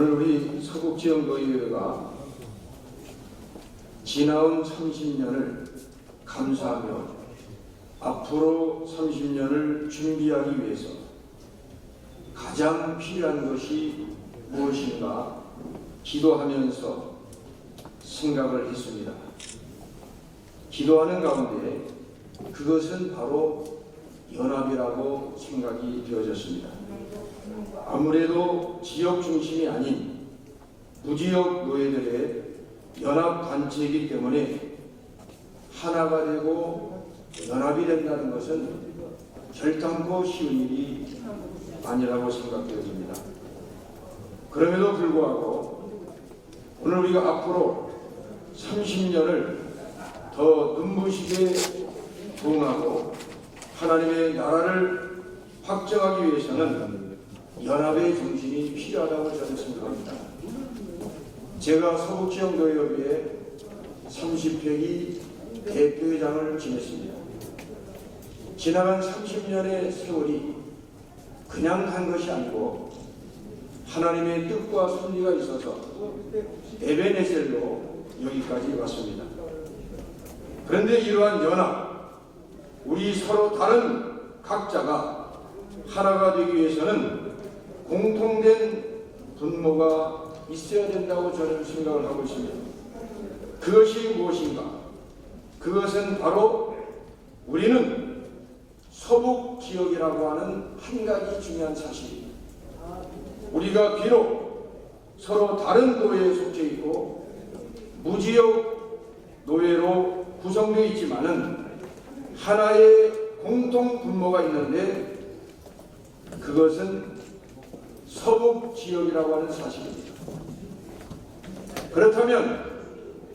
오늘 우리 서북지역노예회가 지나온 30년을 감사하며 앞으로 30년을 준비하기 위해서 가장 필요한 것이 무엇인가 기도하면서 생각을 했습니다. 기도하는 가운데 그것은 바로 연합이라고 생각이 되어졌습니다. 아무래도 지역 중심이 아닌 무지역 노예들의 연합단체이기 때문에 하나가 되고 연합이 된다는 것은 결단코 쉬운 일이 아니라고 생각되어집니다. 그럼에도 불구하고 오늘 우리가 앞으로 30년을 더 눈부시게 부응하고 하나님의 나라를 확정하기 위해서는 연합의 중심이 필요하다고 저는 생각합니다. 제가 서북지역노예협의회 30회기 대표회장을 지냈습니다. 지나간 30년의 세월이 그냥 간 것이 아니고 하나님의 뜻과 섭리가 있어서 에베네셀로 여기까지 왔습니다. 그런데 이러한 연합, 우리 서로 다른 각자가 하나가 되기 위해서는 공통된 분모가 있어야 된다고 저는 생각을 하고 있습니다. 그것이 무엇인가? 그것은 바로 우리는 서북 지역이라고 하는 한 가지 중요한 사실입니다. 우리가 비록 서로 다른 노예에 속해 있고 무지역 노예로 구성되어 있지만은 하나의 공통 분모가 있는데 그것은 서북 지역이라고 하는 사실입니다. 그렇다면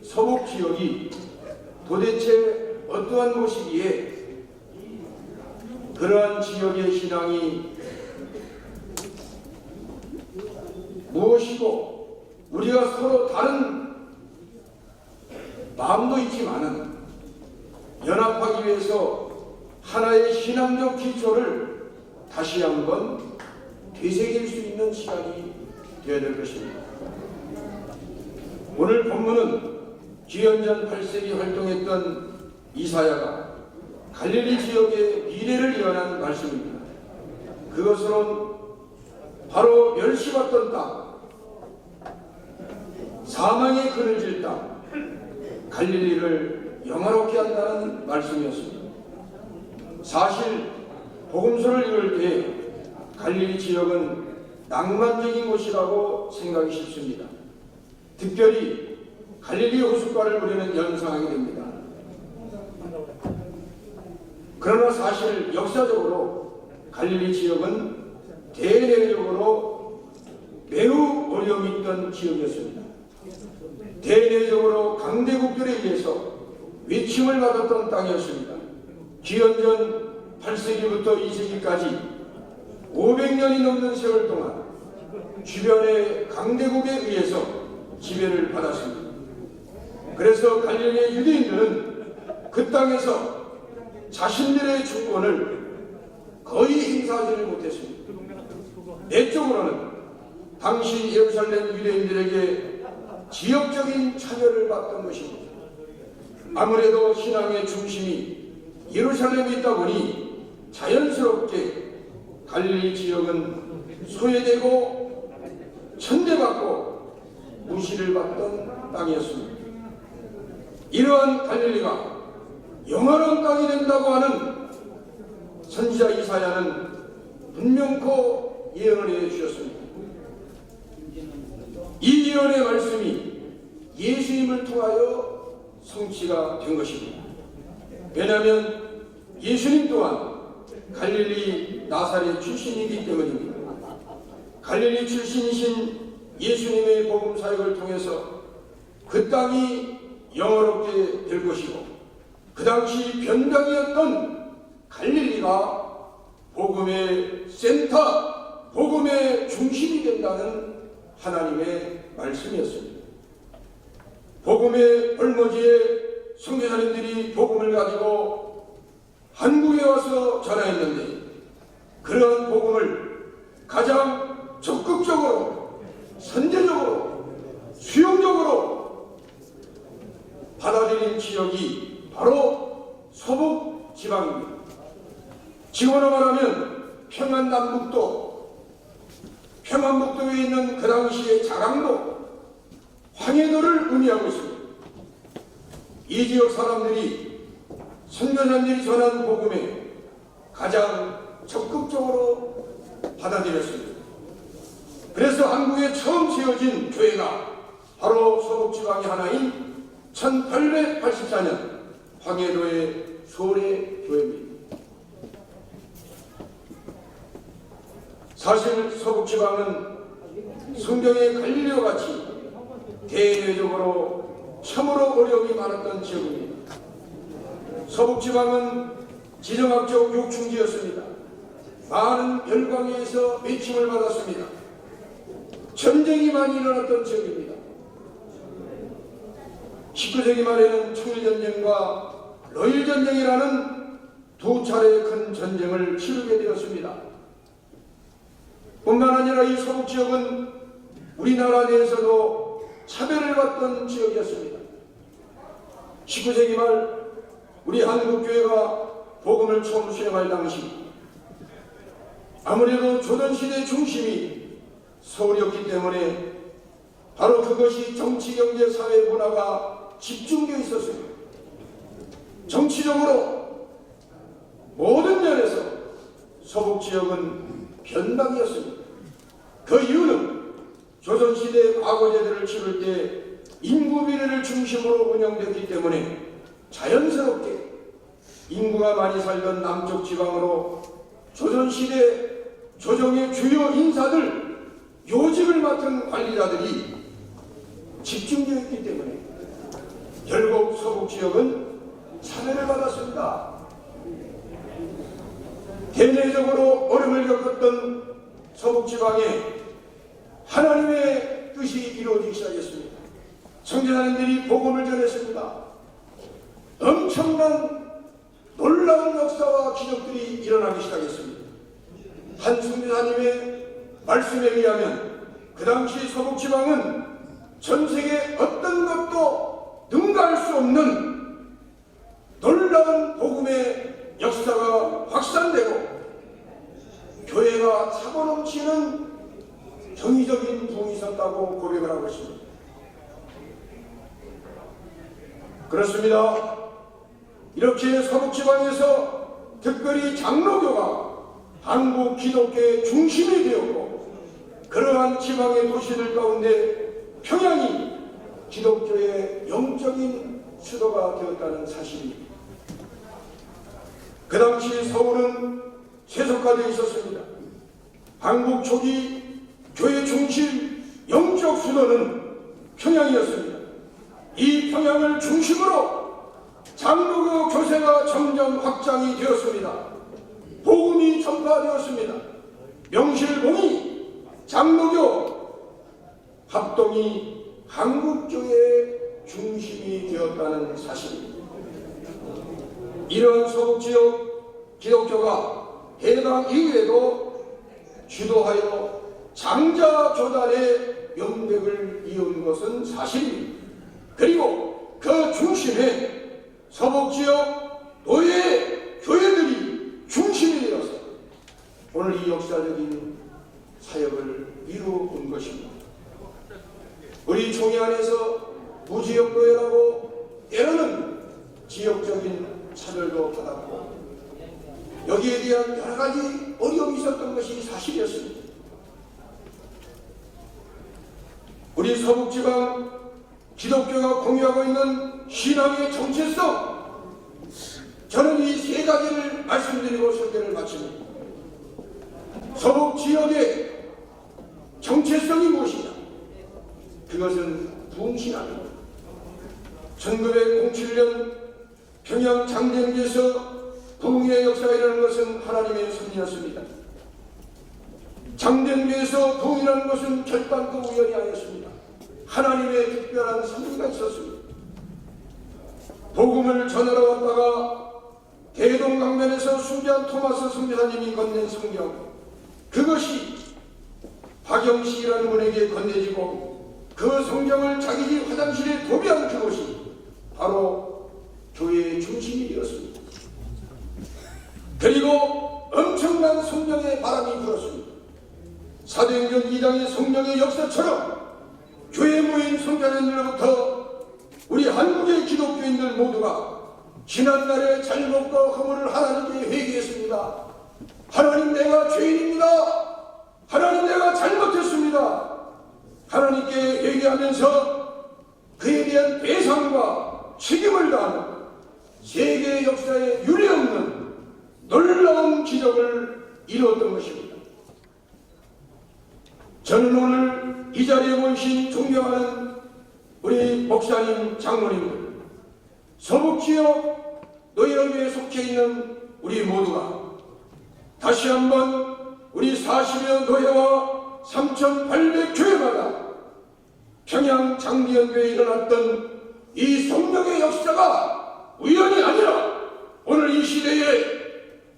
서북 지역이 도대체 어떠한 곳이기에 그러한 지역의 신앙이 무엇이고 우리가 서로 다른 마음도 있지만은 연합하기 위해서 하나의 신앙적 기초를 다시 한번 되새길 수 있는 시간이 되어야 될 것입니다. 오늘 본문은 기원전 8세기 활동했던 이사야가 갈릴리 지역의 미래를 예언한 말씀입니다. 그것으론 바로 멸시받던 땅, 사망의 그늘질 땅, 갈릴리를 영화롭게 한다는 말씀이었습니다. 사실 복음서를 읽을 때 갈릴리 지역은 낭만적인 곳이라고 생각이 쉽습니다. 특별히 갈릴리 호숫가를 우리는 연상하게 됩니다. 그러나 사실 역사적으로 갈릴리 지역은 대내적으로 매우 어려움이 있던 지역이었습니다. 대내적으로 강대국들에 의해서 외침을 받았던 땅이었습니다. 기원전 8세기부터 2세기까지 500년이 넘는 세월 동안 주변의 강대국에 의해서 지배를 받았습니다. 그래서 갈릴리의 유대인들은 그 땅에서 자신들의 주권을 거의 행사하지 못했습니다. 내적으로는 당시 예루살렘 유대인들에게 지역적인 차별을 받던 것입니다. 아무래도 신앙의 중심이 예루살렘에 있다 보니 자연스럽게 갈릴리 지역은 소외되고 천대받고 무시를 받던 땅이었습니다. 이러한 갈릴리가 영원한 땅이 된다고 하는 선지자 이사야는 분명코 예언을 해주셨습니다. 이 예언의 말씀이 예수님을 통하여 성취가 된 것입니다. 왜냐하면 예수님 또한 갈릴리 나사렛 출신이기 때문입니다. 갈릴리 출신이신 예수님의 복음 사역을 통해서 그 땅이 영화롭게 될 것이고 그 당시 변방이었던 갈릴리가 복음의 센터, 복음의 중심이 된다는 하나님의 말씀이었습니다. 복음의 얼머지에 선교사님들이 복음을 가지고 한국에 와서 전하였는데 그런 복음을 가장 적극적으로 선제적으로 수용적으로 받아들인 지역이 바로 서북 지방입니다. 지금으로 말하면 평안남북도, 평안북도에 있는 그 당시의 자강도, 황해도를 의미하고 있습니다. 이 지역 사람들이 선교사님들이 전한 복음에 가장 적극적으로 받아들였습니다. 그래서 한국에 처음 세워진 교회가 바로 서북지방의 하나인 1884년 황해도의 소래교회입니다. 사실 서북지방은 성경의 갈릴리와 같이 대외적으로 참으로 어려움이 많았던 지역입니다. 서북지방은 지정학적 요충지였습니다. 많은 열강에서 매칭을 받았습니다. 전쟁이 많이 일어났던 지역입니다. 19세기 말에는 청일전쟁과 러일전쟁이라는 두 차례의 큰 전쟁을 치르게 되었습니다. 뿐만 아니라 이 서북지역은 우리나라 내에서도 차별을 받던 지역이었습니다. 19세기 말 우리 한국교회가 복음을 처음 수행할 당시 아무래도 조선시대 중심이 서울이었기 때문에 바로 그것이 정치, 경제, 사회, 문화가 집중되어 있었습니다. 정치적으로 모든 면에서 서북지역은 변방이었습니다. 그 이유는 조선시대 과거제들을 치를 때 인구 비례를 중심으로 운영되었기 때문에 자연스럽게 인구가 많이 살던 남쪽 지방으로 조선시대 조정의 주요 인사들, 요직을 맡은 관리자들이 집중되어 있기 때문에 결국 서북지역은 차별을 받았습니다. 대내적으로 어려움을 겪었던 서북지방에 하나님의 뜻이 이루어지기 시작했습니다. 선교사님들이 복음을 전했습니다. 엄청난 놀라운 역사와 기적들이 일어나기 시작했습니다. 한 선교사님의 말씀에 의하면 그 당시 서북지방은 전 세계 어떤 것도 능가할 수 없는 놀라운 복음의 역사가 확산되고 교회가 사고 넘치는 정의적인 부흥이 있었다고 고백을 하고 있습니다. 그렇습니다. 이렇게 서북지방에서 특별히 장로교가 한국 기독교의 중심이 되었고 그러한 지방의 도시들 가운데 평양이 기독교의 영적인 수도가 되었다는 사실입니다. 그 당시 서울은 세속화되어 있었습니다. 한국 초기 교회 중심 영적 수도는 평양이었습니다. 이 평양을 중심으로 장로교 교세가 점점 확장이 되었습니다. 복음이 전파되었습니다. 명실공히 장로교 합동이 한국교회의 중심이 되었다는 사실입니다. 이런 서북지역 기독교가 해방 이후에도 주도하여 장자교단의 명맥을 이은 것은 사실입니다. 그리고 그 중심에 서북지역 노예 교회들이 중심이 되어서 오늘 이 역사적인 사역을 이루어온 것입니다. 우리 총회 안에서 무지역교회라고 때로는 지역적인 차별도 받았고 여기에 대한 여러 가지 어려움이 있었던 것이 사실이었습니다. 우리 서북지방 기독교가 공유하고 있는 신앙의 정체성, 저는 이 세 가지를 말씀드리고 설교를 마칩니다. 서북지역의 정체성이 무엇이냐? 그것은 부흥신앙입니다. 1907년 평양 장대교에서 부흥의 역사가 일어나는 것은 하나님의 섭리였습니다. 장대교에서 부흥이라는 것은 결단도 우연이 아니었습니다. 하나님의 특별한 섭리가 있었습니다. 복음을 전하러 왔다가 대동강변에서 순교한 토마스 선교사님이 건넨 성경, 그것이 박영식이라는 분에게 건네지고 그 성경을 자기 집 화장실에 도배한 그곳이 바로 교회의 중심이 되었습니다. 그리고 엄청난 성령의 바람이 불었습니다. 사도행전 2장의 성령의 역사처럼 교회에 모인 성자님들로부터 우리 한국의 기독교인들 모두가 지난날의 잘못과 허물을 하나님께 회개했습니다. 하나님, 내가 죄인입니다. 하나님, 내가 잘못했습니다. 하나님께 회개하면서 그에 대한 배상과 책임을 다하는 세계 역사에 유례없는 놀라운 기적을 이루었던 것입니다. 저는 오늘 이 자리에 모이신 존경하는 우리 목사님, 장로님들, 서북지역 노예교회에 속해 있는 우리 모두가 다시 한번 우리 40여 노예와 3,800교회마다 평양 장미연교회에 일어났던 이 성령의 역사가 우연이 아니라 오늘 이 시대에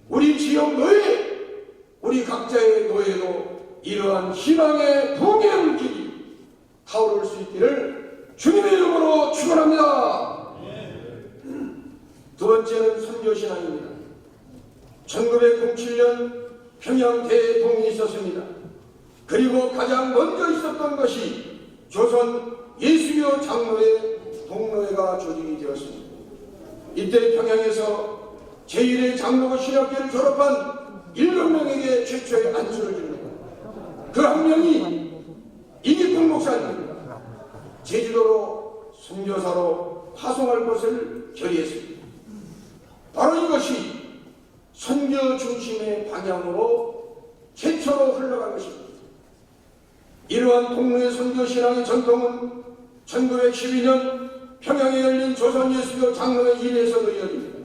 우리 지역 노예, 우리 각자의 노예도 이러한 신앙의 붕괴 물길이 타오를 수 있기를 주님의 이름으로 축원합니다. 두 번째는 선교신앙입니다. 1907년 평양 대동이 있었습니다. 그리고 가장 먼저 있었던 것이 조선 예수교 장로회 동로회가 조직이 되었습니다. 이때 평양에서 제1회 장로교 신학교를 졸업한 7명에게 최초의 안수를 줍니다. 그 한 명이 이기통 목사님입니다. 제주도로 선교사로 파송할 것을 결의했습니다. 바로 이것이 선교 중심의 방향으로 최초로 흘러간 것입니다. 이러한 동로의 선교신앙의 전통은 1912년 평양에 열린 조선예수교 장로회 일에서도 이어집니다.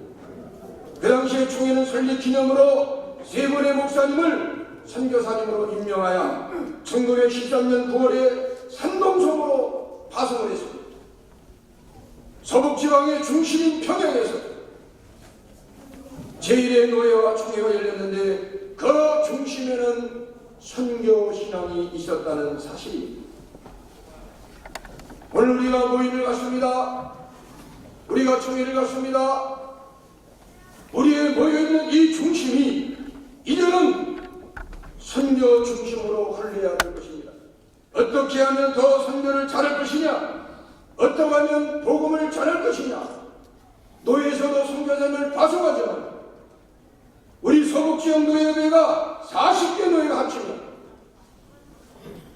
그 당시에 총회는 설립 기념으로 세 분의 목사님을 선교사님으로 임명하여 1913년 9월에 산동성으로 파송을 했습니다. 서북지방의 중심인 평양에서 제1회 노예와 총회가 열렸는데 그 중심에는 선교신앙이 있었다는 사실입니다. 오늘 우리가 모임을 갖습니다. 우리가 총회를 갖습니다. 우리의 모여있는 이 중심이 이제는 선교 중심으로 흘러야 할 것입니다. 어떻게 하면 더 선교를 잘할 것이냐, 어떻게 하면 복음을 전할 것이냐. 노예에서도 선교사님을 파송하지만 우리 서북지역 노예회가 40개 노예가 합치면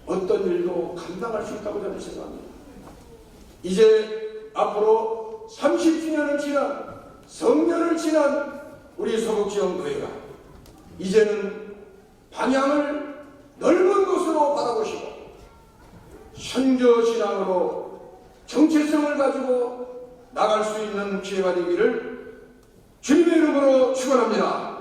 어떤 일도 감당할 수 있다고 저는 생각합니다. 이제 앞으로 30주년을 지난, 성년을 지난 우리 서북지역 노예가 이제는 방향을 넓은 곳으로 바라보시고 선교신앙으로 정체성을 가지고 나갈 수 있는 기회가 되기를 주님의 이름으로 축원합니다.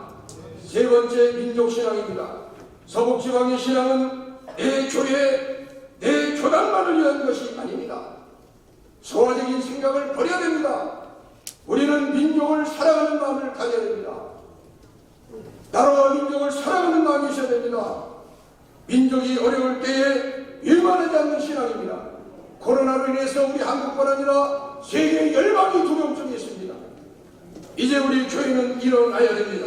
세 번째, 민족신앙입니다. 서북지방의 신앙은 내 교회, 내 교단만을 위한 것이 아닙니다. 소화적인 생각을 버려야 됩니다. 우리는 민족을 사랑하는 마음을 가져야 됩니다. 나라와 민족을 사랑하는 마음이 있어야 됩니다. 민족이 어려울 때에 외면하지 않는 신앙입니다. 코로나로 인해서 우리 한국뿐 아니라 세계 열방이 두려움 속에 있습니다. 이제 우리 교회는 일어나야 됩니다.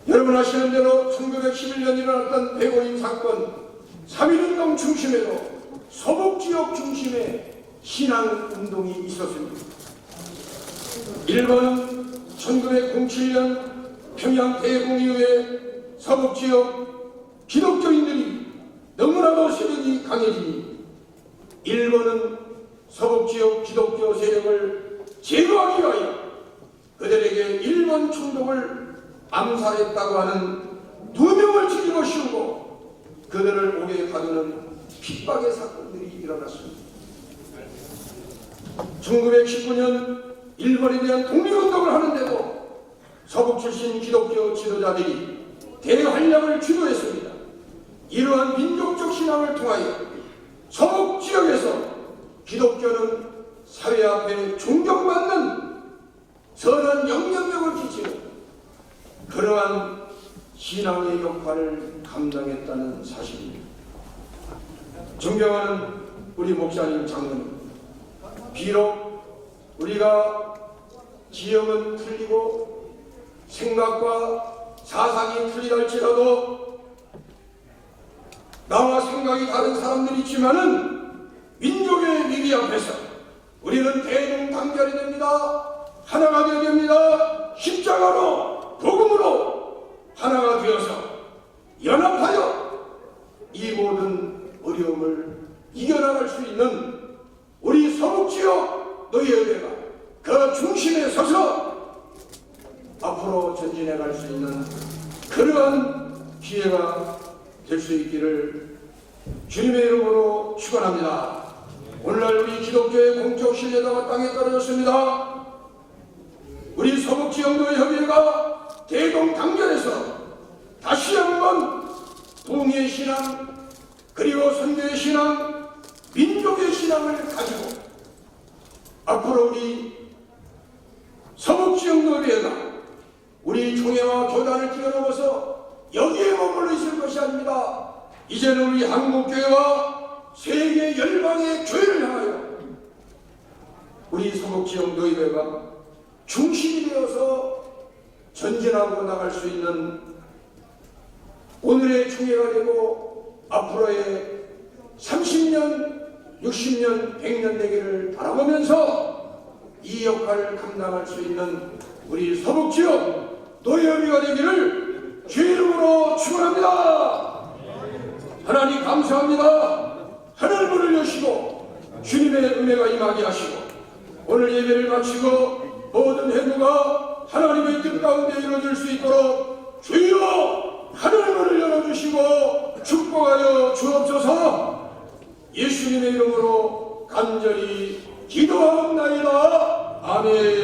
여러분 아시는 대로 1911년 일어났던 백오인 사건, 3.1운동 중심에도 서북지역 중심의 신앙운동이 있었습니다. 1번은 1907년 평양 대공 이후에 서북지역 기독교인들이 너무나도 세력이 강해지니 1번은 서북지역 기독교 세력을 제거하기 위하여 그들에게 일본 총독을 암살했다고 하는 2명을 죽이고 씌우고 그들을 옥에 가두는 핍박의 사건들이 일어났습니다. 1919년 일본에 대한 독립운동을 하는데도 서북 출신 기독교 지도자들이 대환란을 주도했습니다. 이러한 민족적 신앙을 통하여 서북 지역에서 기독교는 사회 앞에 존경받는 선한 영향력을 끼치는 그러한 신앙의 역할을 감당했다는 사실입니다. 존경하는 우리 목사님, 장로님, 비록 우리가 지형은 틀리고 생각과 사상이 틀리다 할지라도 나와 생각이 다른 사람들이 있지만은 민족의 위기 앞에서 우리는 대동단결이 됩니다. 하나가 되어야 됩니다. 십자가로 복음으로 하나가 되어서 연합하여 이 모든 어려움을 이겨나갈 수 있는 우리 서북지역 노예회가 그 중심에 서서 앞으로 전진해 갈 수 있는 그러한 기회가 될 수 있기를 주님의 이름으로 축원합니다. 오늘날 우리 기독교의 공적 신뢰도가 땅에 떨어졌습니다. 우리 서북지역노예협의회가 대동단결해서 다시 한번 동의의 신앙 그리고 선교의 신앙, 민족의 신앙을 가지고 앞으로 우리 서북지역노예회가 우리 총회와 교단을 뛰어넘어서 여기에 머물러 있을 것이 아닙니다. 이제는 우리 한국교회와 세계 열방의 교회를 향하여 우리 서북지역노예회가 중심이 되어서 전진하고 나갈 수 있는 오늘의 총회가 되고 앞으로의 30년, 60년, 100년 되기를 바라보면서 이 역할을 감당할 수 있는 우리 서북지역 노예협의회가 되기를 주의 이름으로 축원합니다. 하나님 감사합니다. 하늘문을 여시고 주님의 은혜가 임하게 하시고 오늘 예배를 마치고 모든 회부가 하나님의 뜻 가운데 이루어질 수 있도록 주여 하늘문을 열어주시고 축복하여 주옵소서. 예수님의 이름으로 간절히 기도하옵나이다. 아멘.